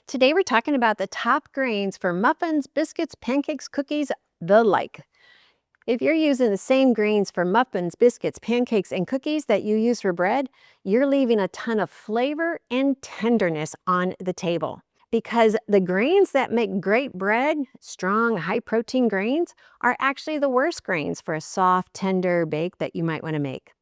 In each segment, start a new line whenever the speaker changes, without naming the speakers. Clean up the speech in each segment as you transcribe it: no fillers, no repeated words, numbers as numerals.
Today we're talking about the top grains for muffins, biscuits, pancakes, cookies, the like. If you're using the same grains for muffins, biscuits, pancakes, and cookies that you use for bread, you're leaving a ton of flavor and tenderness on the table. Because the grains that make great bread, strong, high-protein grains, are actually the worst grains for a soft, tender bake that you might want to make.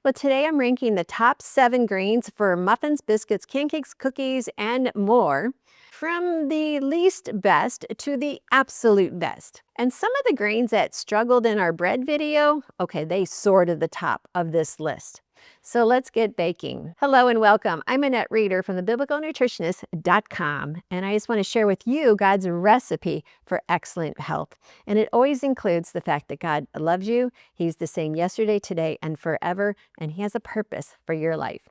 But today I'm ranking the top 7 grains for muffins, biscuits, pancakes, cookies, and more, from the least best to the absolute best. And some of the grains that struggled in our bread video, okay, they soar to the top of this list. So let's get baking. Hello and welcome. I'm Annette Reeder from thebiblicalnutritionist.com, and I just want to share with you God's recipe for excellent health. And it always includes the fact that God loves you. He's the same yesterday, today, and forever, and He has a purpose for your life.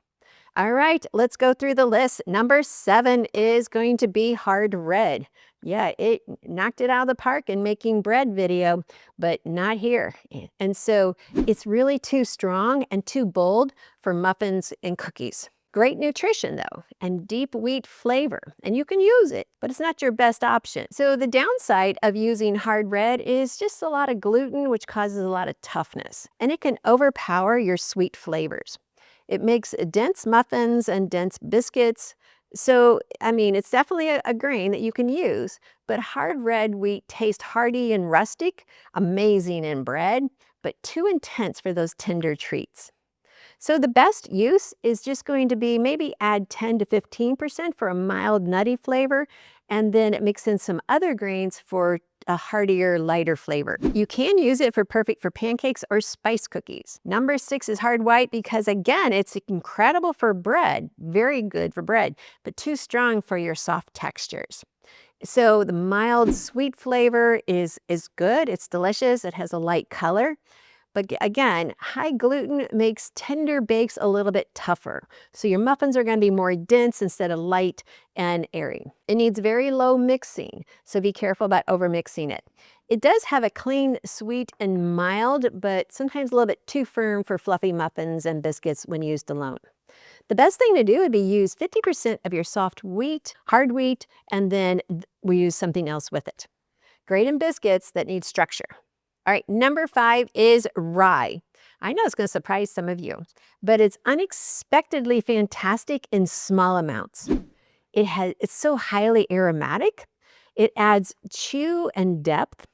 All right, let's go through the list. Number 7 is going to be hard red. Yeah, it knocked it out of the park in making bread video, but not here. And so it's really too strong and too bold for muffins and cookies. Great nutrition though, and deep wheat flavor, and you can use it, but it's not your best option. So the downside of using hard red is just a lot of gluten, which causes a lot of toughness, and it can overpower your sweet flavors. It makes dense muffins and dense biscuits. So, it's definitely a grain that you can use, but hard red wheat tastes hearty and rustic, amazing in bread, but too intense for those tender treats. So the best use is just going to be maybe add 10 to 15% for a mild nutty flavor, and then mix in some other grains for a heartier, lighter flavor. You can use it perfect for pancakes or spice cookies. Number 6 is hard white because, again, it's incredible for bread, very good for bread, but too strong for your soft textures. So the mild sweet flavor is good. It's delicious. It has a light color. But again, high gluten makes tender bakes a little bit tougher. So your muffins are going to be more dense instead of light and airy. It needs very low mixing, so be careful about over mixing it. It does have a clean, sweet, and mild, but sometimes a little bit too firm for fluffy muffins and biscuits when used alone. The best thing to do would be use 50% of your soft wheat, hard wheat, and then we use something else with it. Great in biscuits that need structure. All right, number 5 is rye. I know it's going to surprise some of you, but it's unexpectedly fantastic in small amounts. It's so highly aromatic. It adds chew and depth.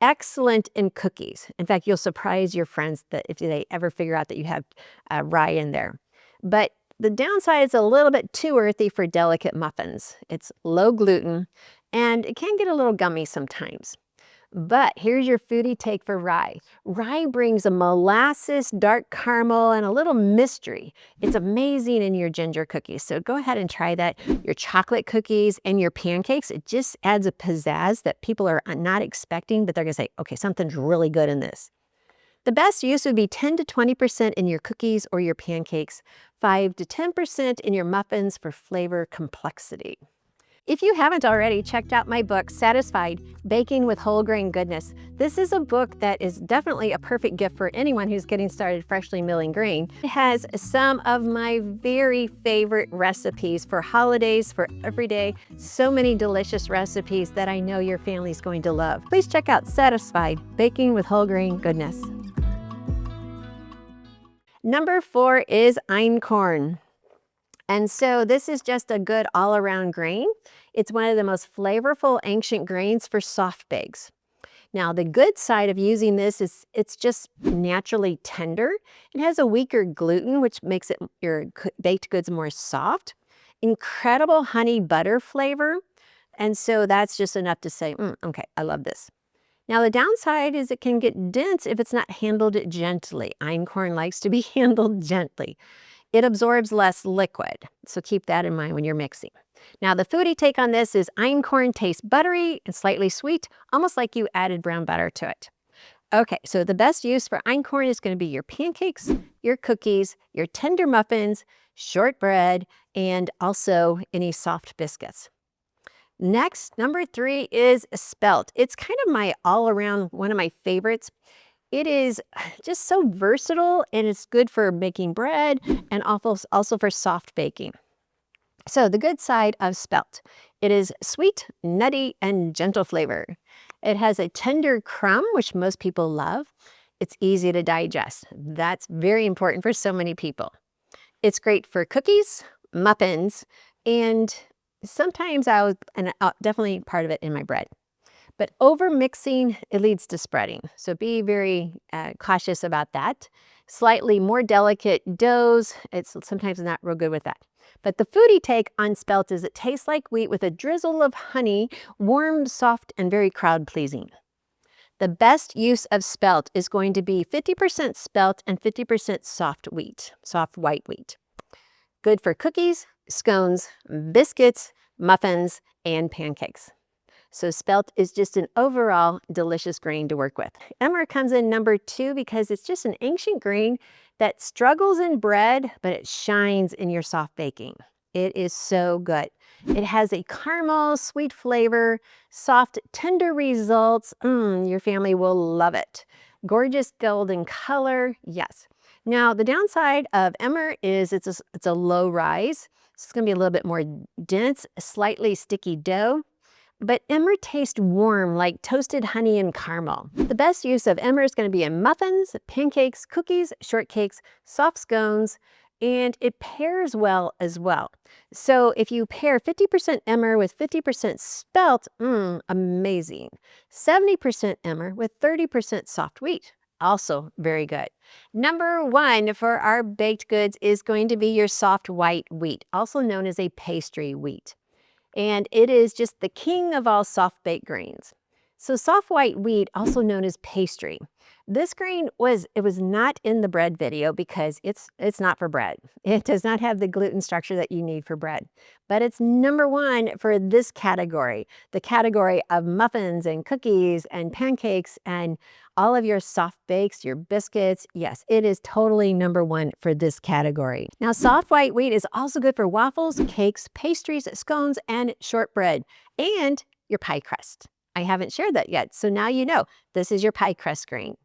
Excellent in cookies. In fact, you'll surprise your friends that if they ever figure out that you have rye in there. But the downside is a little bit too earthy for delicate muffins. It's low gluten, and it can get a little gummy sometimes. But here's your foodie take for rye. Rye brings a molasses, dark caramel, and a little mystery. It's amazing in your ginger cookies. So go ahead and try that. Your chocolate cookies and your pancakes, it just adds a pizzazz that people are not expecting, but they're going to say, okay, something's really good in this. The best use would be 10 to 20% in your cookies or your pancakes, 5 to 10% in your muffins for flavor complexity. If you haven't already checked out my book, Satisfied, Baking with Whole Grain Goodness, this is a book that is definitely a perfect gift for anyone who's getting started freshly milling grain. It has some of my very favorite recipes for holidays, for every day, so many delicious recipes that I know your family's going to love. Please check out Satisfied, Baking with Whole Grain Goodness. Number 4 is Einkorn. And so this is just a good all-around grain. It's one of the most flavorful ancient grains for soft bakes. Now, the good side of using this is it's just naturally tender. It has a weaker gluten, which makes your baked goods more soft. Incredible honey butter flavor. And so that's just enough to say, okay, I love this. Now, the downside is it can get dense if it's not handled gently. Einkorn likes to be handled gently. It absorbs less liquid, so keep that in mind when you're mixing. Now, the foodie take on this is Einkorn tastes buttery and slightly sweet, almost like you added brown butter to it. Okay, so the best use for Einkorn is going to be your pancakes, your cookies, your tender muffins, shortbread, and also any soft biscuits. Next, number 3 is Spelt. It's kind of my all-around one of my favorites. It is just so versatile, and it's good for making bread and also for soft baking. So the good side of Spelt It is sweet, nutty, and gentle flavor. It has a tender crumb, which most people love. It's easy to digest. That's very important for so many people. It's great for cookies, muffins, and sometimes I'll definitely part of it in my bread. But over mixing, it leads to spreading. So be very cautious about that. Slightly more delicate doughs, it's sometimes not real good with that. But the foodie take on Spelt is it tastes like wheat with a drizzle of honey, warm, soft, and very crowd pleasing. The best use of Spelt is going to be 50% Spelt and 50% soft wheat, soft white wheat. Good for cookies, scones, biscuits, muffins, and pancakes. So Spelt is just an overall delicious grain to work with. Emmer comes in number 2 because it's just an ancient grain that struggles in bread, but it shines in your soft baking. It is so good. It has a caramel, sweet flavor, soft, tender results. Your family will love it. Gorgeous golden color, yes. Now, the downside of Emmer is it's a low rise. It's going to be a little bit more dense, slightly sticky dough. But Emmer tastes warm like toasted honey and caramel. The best use of Emmer is going to be in muffins, pancakes, cookies, shortcakes, soft scones, and it pairs well as well. So if you pair 50% Emmer with 50% Spelt, amazing. 70% Emmer with 30% soft wheat, also very good. Number 1 for our baked goods is going to be your soft white wheat, also known as a pastry wheat. And it is just the king of all soft baked grains. So soft white wheat, also known as pastry. This grain was not in the bread video because it's not for bread. It does not have the gluten structure that you need for bread. But it's number 1 for this category, the category of muffins and cookies and pancakes and all of your soft bakes, your biscuits. Yes, it is totally number 1 for this category. Now, soft white wheat is also good for waffles, cakes, pastries, scones, and shortbread, and your pie crust. I haven't shared that yet, so now you know this is your pie crust grain.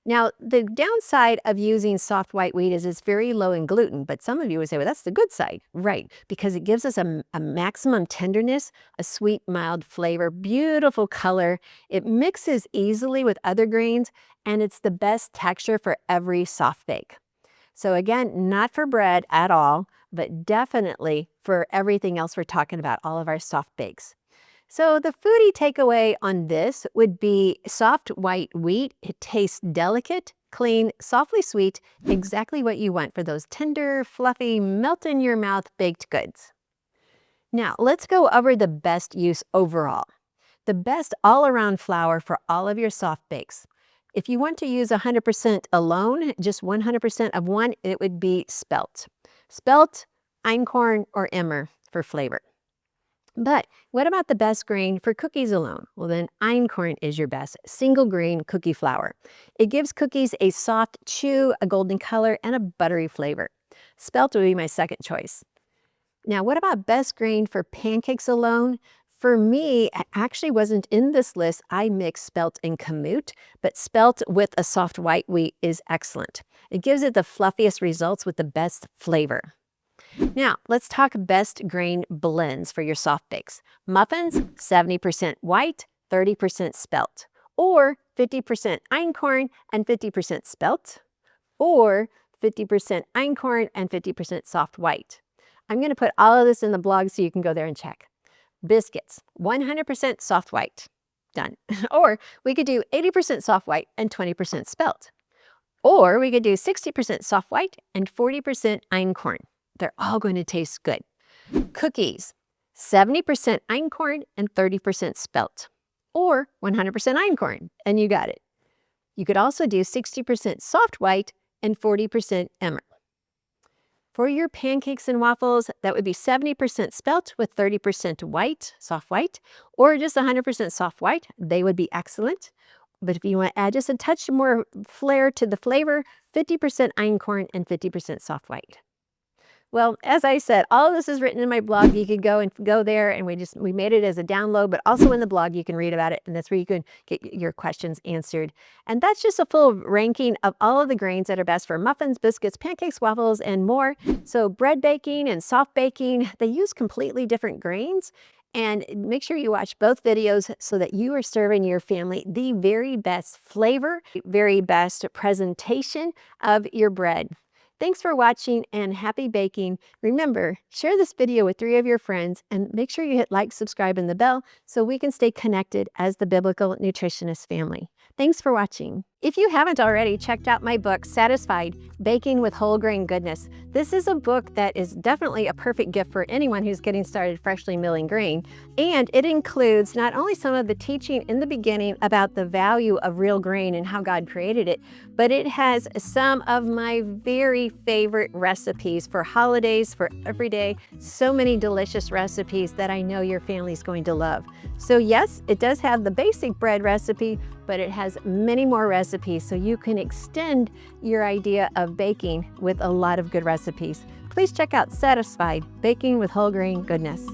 Now, the downside of using soft white wheat is it's very low in gluten, but some of you would say, well, that's the good side. Right, because it gives us a maximum tenderness, a sweet, mild flavor, beautiful color. It mixes easily with other grains, and it's the best texture for every soft bake. So again, not for bread at all, but definitely for everything else we're talking about, all of our soft bakes. So the foodie takeaway on this would be soft white wheat. It tastes delicate, clean, softly sweet, exactly what you want for those tender, fluffy, melt in your mouth baked goods. Now, let's go over the best use overall. The best all-around flour for all of your soft bakes. If you want to use 100% alone, just 100% of one, it would be Spelt. Spelt, Einkorn, or Emmer for flavor. But what about the best grain for cookies alone? Well, then Einkorn is your best single grain cookie flour. It gives cookies a soft chew, a golden color, and a buttery flavor. Spelt would be my second choice. Now, what about best grain for pancakes alone? For me, it actually wasn't in this list. I mixed Spelt and Kamut, but Spelt with a soft white wheat is excellent. It gives it the fluffiest results with the best flavor. Now, let's talk best grain blends for your soft bakes. Muffins, 70% white, 30% Spelt. Or 50% Einkorn and 50% Spelt. Or 50% Einkorn and 50% soft white. I'm going to put all of this in the blog so you can go there and check. Biscuits, 100% soft white. Done. Or we could do 80% soft white and 20% Spelt. Or we could do 60% soft white and 40% Einkorn. They're all going to taste good. Cookies, 70% Einkorn and 30% Spelt. Or 100% Einkorn, and you got it. You could also do 60% soft white and 40% Emmer. For your pancakes and waffles, that would be 70% Spelt with 30% white, soft white, or just 100% soft white. They would be excellent. But if you want to add just a touch more flair to the flavor, 50% Einkorn and 50% soft white. Well, as I said, all of this is written in my blog. You could go there, and we made it as a download, but also in the blog you can read about it, and that's where you can get your questions answered. And that's just a full ranking of all of the grains that are best for muffins, biscuits, pancakes, waffles, and more. So bread baking and soft baking, they use completely different grains, And make sure you watch both videos so that you are serving your family the very best flavor, very best presentation of your bread. Thanks for watching and happy baking. Remember, share this video with 3 of your friends and make sure you hit like, subscribe, and the bell so we can stay connected as the Biblical Nutritionist family. Thanks for watching. If you haven't already checked out my book, Satisfied, Baking with Whole Grain Goodness, this is a book that is definitely a perfect gift for anyone who's getting started freshly milling grain. And it includes not only some of the teaching in the beginning about the value of real grain and how God created it, but it has some of my very favorite recipes for holidays, for every day. So many delicious recipes that I know your family's going to love. So yes, it does have the basic bread recipe, but it has many more recipes so you can extend your idea of baking with a lot of good recipes. Please check out Satisfied, Baking with Whole Grain Goodness.